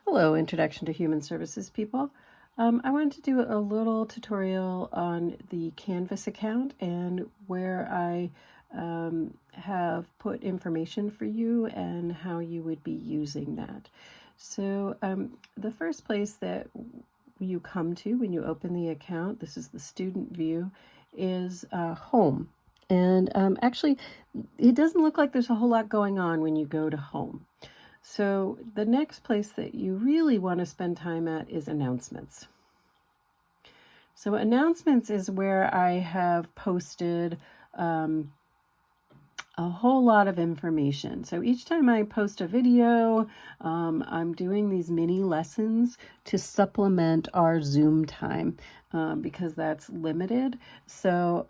Hello, Introduction to Human Services people. I wanted to do a little tutorial on the Canvas account and where I have put information for you and how you would be using that. So the first place that you come to when you open the account, this is the student view, is Home. And actually, it doesn't look like there's a whole lot going on when you go to Home. So the next place that you really want to spend time at is announcements. So announcements is where I have posted a whole lot of information. So each time I post a video, I'm doing these mini lessons to supplement our Zoom time because that's limited. So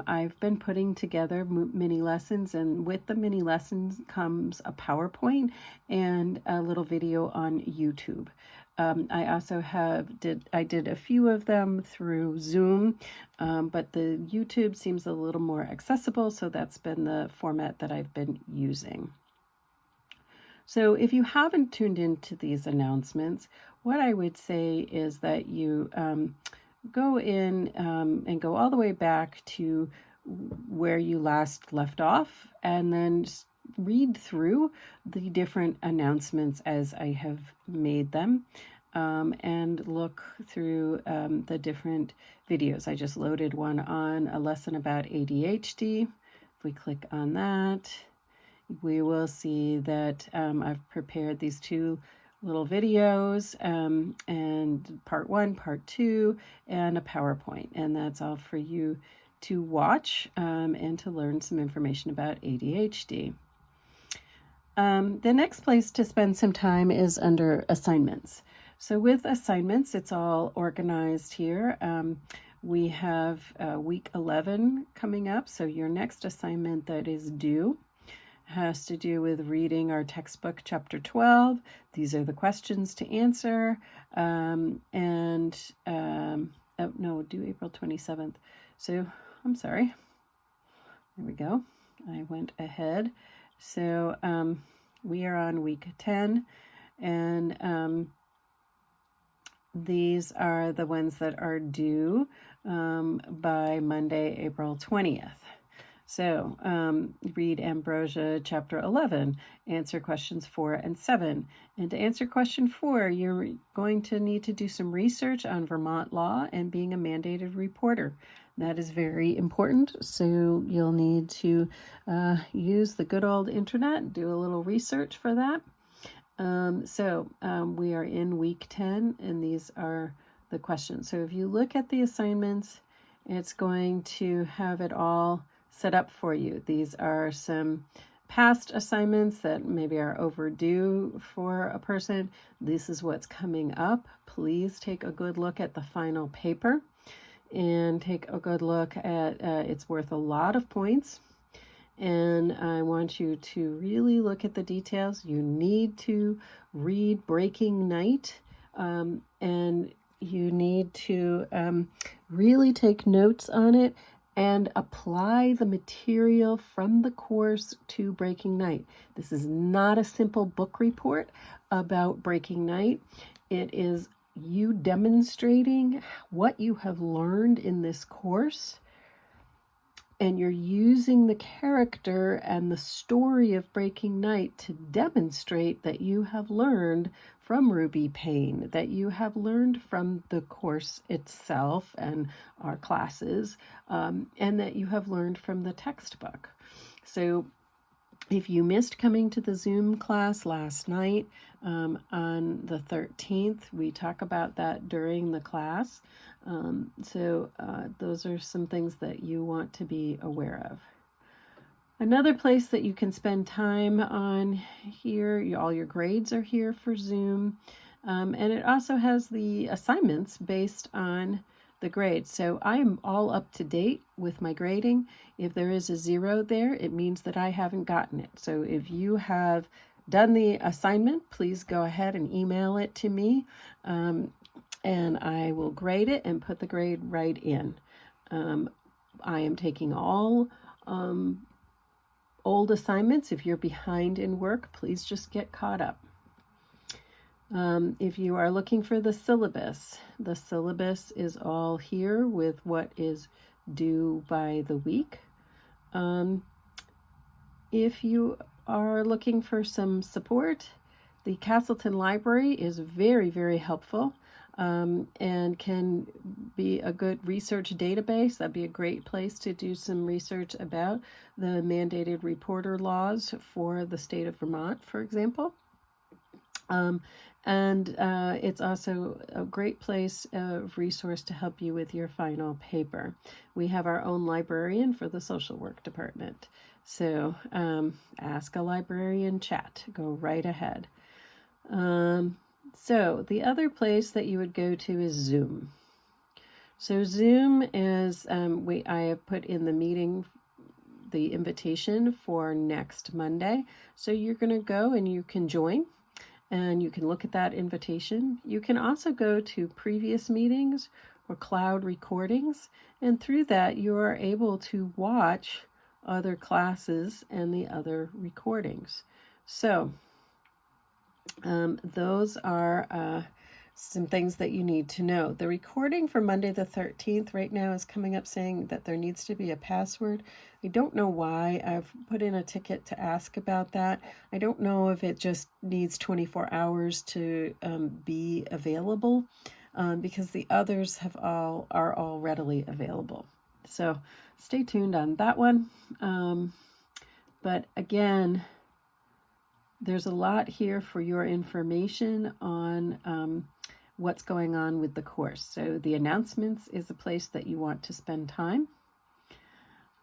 I've been putting together mini lessons, and with the mini lessons comes a PowerPoint and a little video on YouTube. I also did a few of them through Zoom, but the YouTube seems a little more accessible, so that's been the format that I've been using. So if you haven't tuned into these announcements, what I would say is that you go in and go all the way back to where you last left off, and then read through the different announcements as I have made them, and look through the different videos. I just loaded one on a lesson about ADHD. If we click on that, we will see that I've prepared these two little videos, and part 1, part 2, and a PowerPoint, and that's all for you to watch and to learn some information about ADHD. The next place to spend some time is under assignments. So with assignments, it's all organized here. We have week 11 coming up, so your next assignment that is due has to do with reading our textbook, chapter 12. These are the questions to answer, due April 27th. So I'm sorry. There we go. I went ahead. So we are on week 10, and these are the ones that are due by Monday, April 20th. So read Ambrosia chapter 11, answer questions 4 and 7. And to answer question 4, you're going to need to do some research on Vermont law and being a mandated reporter. That is very important, so you'll need to use the good old internet, do a little research for that. We are in week 10, and these are the questions. So if you look at the assignments, it's going to have it all set up for you. These are some past assignments that maybe are overdue for a person. This is what's coming up. Please take a good look at the final paper and take a good look at it's worth a lot of points. And I want you to really look at the details. You need to read Breaking Night, and you need to really take notes on it and apply the material from the course to Breaking Night. This is not a simple book report about Breaking Night. It is you demonstrating what you have learned in this course, and you're using the character and the story of Breaking Night to demonstrate that you have learned from Ruby Payne, that you have learned from the course itself and our classes, and that you have learned from the textbook. So if you missed coming to the Zoom class last night on the 13th, we talk about that during the class. Those are some things that you want to be aware of. Another place that you can spend time on here, all your grades are here for Zoom, and it also has the assignments based on the grades. So I'm all up to date with my grading. If there is a 0 there, it means that I haven't gotten it. So if you have done the assignment, please go ahead and email it to me, and I will grade it and put the grade right in. I am taking all old assignments. If you're behind in work, please just get caught up. If you are looking for the syllabus is all here with what is due by the week. If you are looking for some support, the Castleton Library is very, very helpful and can be a good research database. That'd be a great place to do some research about the mandated reporter laws for the state of Vermont, for example. It's also a great place of resource to help you with your final paper. We have our own librarian for the social work department. So ask a librarian chat, go right ahead. So the other place that you would go to is Zoom. So Zoom is, I have put in the meeting, the invitation for next Monday. So you're going to go and you can join. And you can look at that invitation. You can also go to previous meetings or cloud recordings, and through that you are able to watch other classes and the other recordings. So those are some things that you need to know. The recording for Monday the 13th right now is coming up saying that there needs to be a password. I don't know why. I've put in a ticket to ask about that. I don't know if it just needs 24 hours to be available because the others are all readily available. So stay tuned on that one. But again, there's a lot here for your information on what's going on with the course. So the announcements is a place that you want to spend time.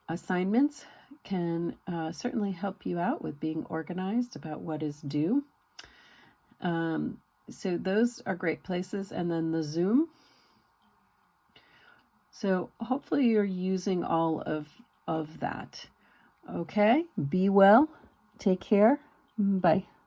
Assignments can certainly help you out with being organized about what is due. So those are great places. And then the Zoom. So hopefully you're using all of that. Okay, be well, take care, bye.